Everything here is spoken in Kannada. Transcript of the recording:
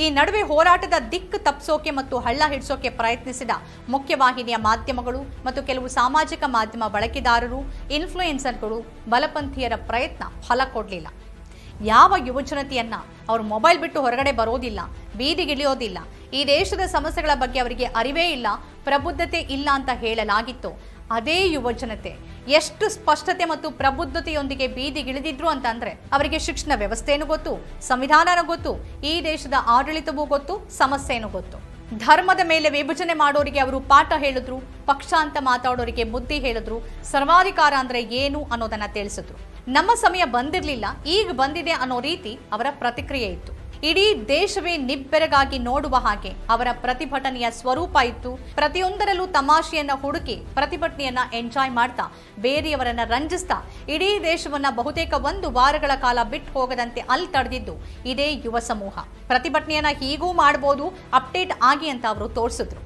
ಈ ನಡುವೆ ಹೋರಾಟದ ದಿಕ್ಕು ತಪ್ಪಿಸೋಕೆ ಮತ್ತು ಹಳ್ಳ ಹಿಡಿಸೋಕೆ ಪ್ರಯತ್ನಿಸಿದ ಮುಖ್ಯವಾಹಿನಿಯ ಮಾಧ್ಯಮಗಳು ಮತ್ತು ಕೆಲವು ಸಾಮಾಜಿಕ ಮಾಧ್ಯಮ ಬಳಕೆದಾರರು, ಇನ್ಫ್ಲೂಯೆನ್ಸರ್ಗಳು, ಬಲಪಂಥೀಯರ ಪ್ರಯತ್ನ ಫಲ ಕೊಡಲಿಲ್ಲ. ಯಾವ ಯುವಜನತೆಯನ್ನ ಅವರು ಮೊಬೈಲ್ ಬಿಟ್ಟು ಹೊರಗಡೆ ಬರೋದಿಲ್ಲ, ಬೀದಿಗಿಳಿಯೋದಿಲ್ಲ, ಈ ದೇಶದ ಸಮಸ್ಯೆಗಳ ಬಗ್ಗೆ ಅವರಿಗೆ ಅರಿವೇ ಇಲ್ಲ, ಪ್ರಬುದ್ಧತೆ ಇಲ್ಲ ಅಂತ ಹೇಳಲಾಗಿತ್ತು, ಅದೇ ಯುವಜನತೆ ಎಷ್ಟು ಸ್ಪಷ್ಟತೆ ಮತ್ತು ಪ್ರಬುದ್ಧತೆಯೊಂದಿಗೆ ಬೀದಿಗಿಳಿದಿದ್ರು ಅಂತಂದ್ರೆ ಅವರಿಗೆ ಶಿಕ್ಷಣ ವ್ಯವಸ್ಥೆನೂ ಗೊತ್ತು, ಸಂವಿಧಾನನೂ ಗೊತ್ತು, ಈ ದೇಶದ ಆಡಳಿತವೂ ಗೊತ್ತು, ಸಮಸ್ಯೆನೂ ಗೊತ್ತು. ಧರ್ಮದ ಮೇಲೆ ವಿಭಜನೆ ಮಾಡೋರಿಗೆ ಅವರು ಪಾಠ ಹೇಳಿದ್ರು, ಪಕ್ಷ ಅಂತ ಮಾತಾಡೋರಿಗೆ ಬುದ್ಧಿ ಹೇಳಿದ್ರು, ಸರ್ವಾಧಿಕಾರ ಅಂದ್ರೆ ಏನು ಅನ್ನೋದನ್ನ ತಿಳಿಸಿದ್ರು. ನಮ್ಮ ಸಮಯ ಬಂದಿರಲಿಲ್ಲ, ಈಗ ಬಂದಿದೆ ಅನ್ನೋ ರೀತಿ ಅವರ ಪ್ರತಿಕ್ರಿಯೆ ಇತ್ತು. ಇಡೀ ದೇಶವೇ ನಿಬ್ಬೆರಗಾಗಿ ನೋಡುವ ಹಾಗೆ ಅವರ ಪ್ರತಿಭಟನೆಯ ಸ್ವರೂಪ ಇತ್ತು. ಪ್ರತಿಯೊಂದರಲ್ಲೂ ತಮಾಷೆಯನ್ನ ಹುಡುಕಿ ಪ್ರತಿಭಟನೆಯನ್ನ ಎಂಜಾಯ್ ಮಾಡ್ತಾ, ಬೇರೆಯವರನ್ನ ರಂಜಿಸ್ತಾ ಇಡೀ ದೇಶವನ್ನ ಬಹುತೇಕ 1 ವಾರಗಳ ಕಾಲ ಬಿಟ್ಟು ಹೋಗದಂತೆ ಅಲ್ಲಿ ತಡೆದಿದ್ದು ಇದೇ ಯುವ ಸಮೂಹ. ಪ್ರತಿಭಟನೆಯನ್ನ ಹೀಗೂ ಮಾಡಬಹುದು, ಅಪ್ಡೇಟ್ ಆಗಿ ಅಂತ ಅವರು ತೋರಿಸಿದ್ರು.